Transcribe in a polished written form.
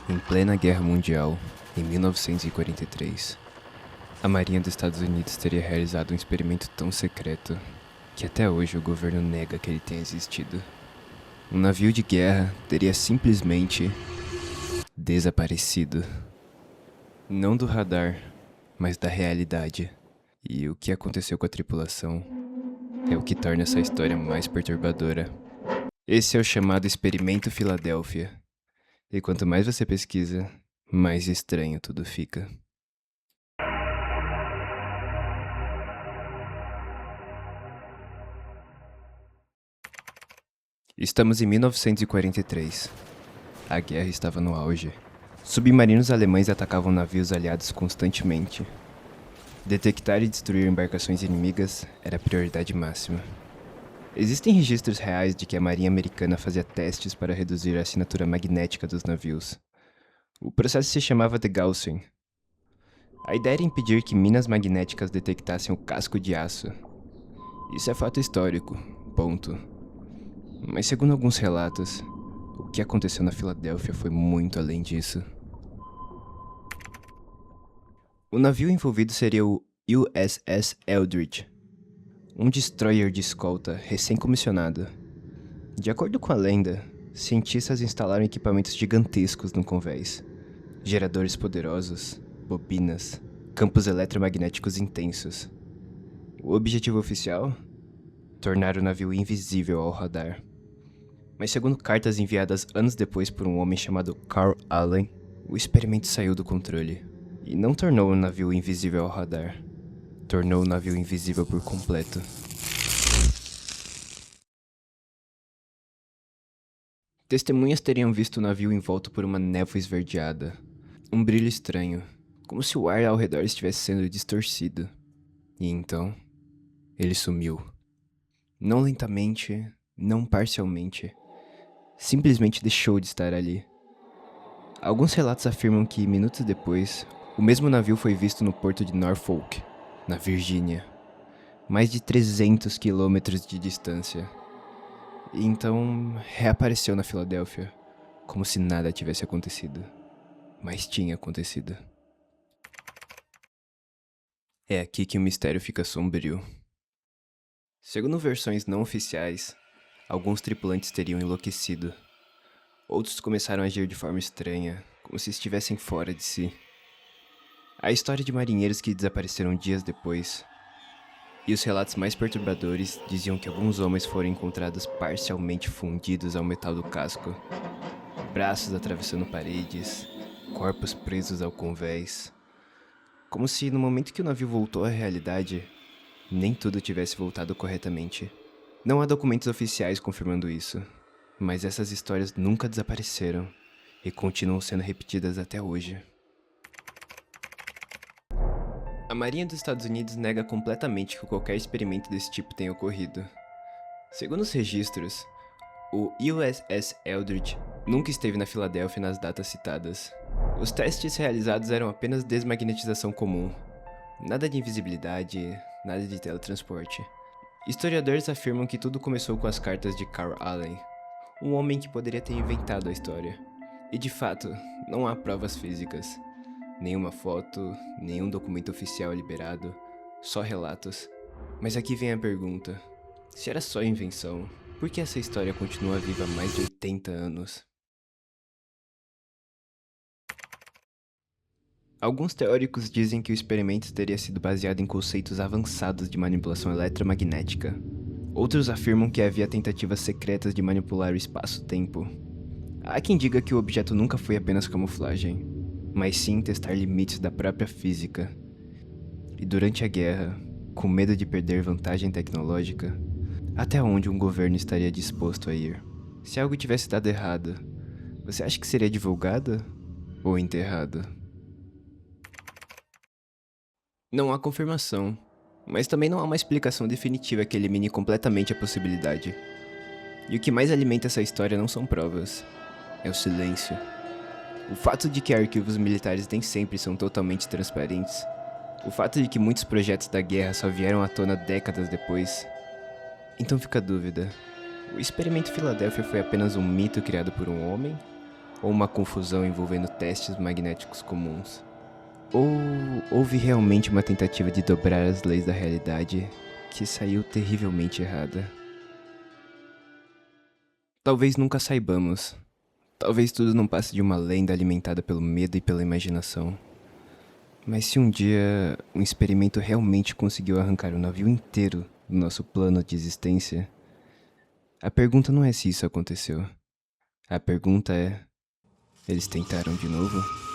Em plena Guerra Mundial, em 1943, a Marinha dos Estados Unidos teria realizado um experimento tão secreto que até hoje o governo nega que ele tenha existido. Um navio de guerra teria simplesmente desaparecido. Não do radar, mas da realidade. E o que aconteceu com a tripulação é o que torna essa história mais perturbadora. Esse é o chamado Experimento Filadélfia. E quanto mais você pesquisa, mais estranho tudo fica. Estamos em 1943. A guerra estava no auge. Submarinos alemães atacavam navios aliados constantemente. Detectar e destruir embarcações inimigas era a prioridade máxima. Existem registros reais de que a Marinha Americana fazia testes para reduzir a assinatura magnética dos navios. O processo se chamava degaussing. A ideia era impedir que minas magnéticas detectassem o casco de aço. Isso é fato histórico, ponto. Mas segundo alguns relatos, o que aconteceu na Filadélfia foi muito além disso. O navio envolvido seria o USS Eldridge, um destroyer de escolta recém-comissionado. De acordo com a lenda, cientistas instalaram equipamentos gigantescos no convés. Geradores poderosos, bobinas, campos eletromagnéticos intensos. O objetivo oficial? Tornar o navio invisível ao radar. Mas segundo cartas enviadas anos depois por um homem chamado Carl Allen, o experimento saiu do controle. E não tornou o navio invisível ao radar. Tornou o navio invisível por completo. Testemunhas teriam visto o navio envolto por uma névoa esverdeada. Um brilho estranho, como se o ar ao redor estivesse sendo distorcido. E então, ele sumiu. Não lentamente, não parcialmente. Simplesmente deixou de estar ali. Alguns relatos afirmam que, minutos depois, o mesmo navio foi visto no porto de Norfolk, na Virgínia. Mais de 300 quilômetros de distância. E então, reapareceu na Filadélfia, como se nada tivesse acontecido. Mas tinha acontecido. É aqui que o mistério fica sombrio. Segundo versões não oficiais, alguns tripulantes teriam enlouquecido. Outros começaram a agir de forma estranha, como se estivessem fora de si. Há história de marinheiros que desapareceram dias depois. E os relatos mais perturbadores diziam que alguns homens foram encontrados parcialmente fundidos ao metal do casco. Braços atravessando paredes, corpos presos ao convés. Como se no momento que o navio voltou à realidade, nem tudo tivesse voltado corretamente. Não há documentos oficiais confirmando isso, mas essas histórias nunca desapareceram e continuam sendo repetidas até hoje. A Marinha dos Estados Unidos nega completamente que qualquer experimento desse tipo tenha ocorrido. Segundo os registros, o USS Eldridge nunca esteve na Filadélfia nas datas citadas. Os testes realizados eram apenas desmagnetização comum. Nada de invisibilidade, nada de teletransporte. Historiadores afirmam que tudo começou com as cartas de Carl Allen, um homem que poderia ter inventado a história. E de fato, não há provas físicas. Nenhuma foto, nenhum documento oficial liberado, só relatos. Mas aqui vem a pergunta: se era só invenção, por que essa história continua viva há mais de 80 anos? Alguns teóricos dizem que o experimento teria sido baseado em conceitos avançados de manipulação eletromagnética. Outros afirmam que havia tentativas secretas de manipular o espaço-tempo. Há quem diga que o objeto nunca foi apenas camuflagem, mas sim testar limites da própria física. E durante a guerra, com medo de perder vantagem tecnológica, até onde um governo estaria disposto a ir? Se algo tivesse dado errado, você acha que seria divulgado ou enterrado? Não há confirmação, mas também não há uma explicação definitiva que elimine completamente a possibilidade. E o que mais alimenta essa história não são provas, é o silêncio. O fato de que arquivos militares nem sempre são totalmente transparentes. O fato de que muitos projetos da guerra só vieram à tona décadas depois. Então fica a dúvida: o experimento Filadélfia foi apenas um mito criado por um homem? Ou uma confusão envolvendo testes magnéticos comuns? Ou houve realmente uma tentativa de dobrar as leis da realidade que saiu terrivelmente errada? Talvez nunca saibamos. Talvez tudo não passe de uma lenda alimentada pelo medo e pela imaginação. Mas se um dia um experimento realmente conseguiu arrancar o navio inteiro do nosso plano de existência, a pergunta não é se isso aconteceu. A pergunta é: eles tentaram de novo?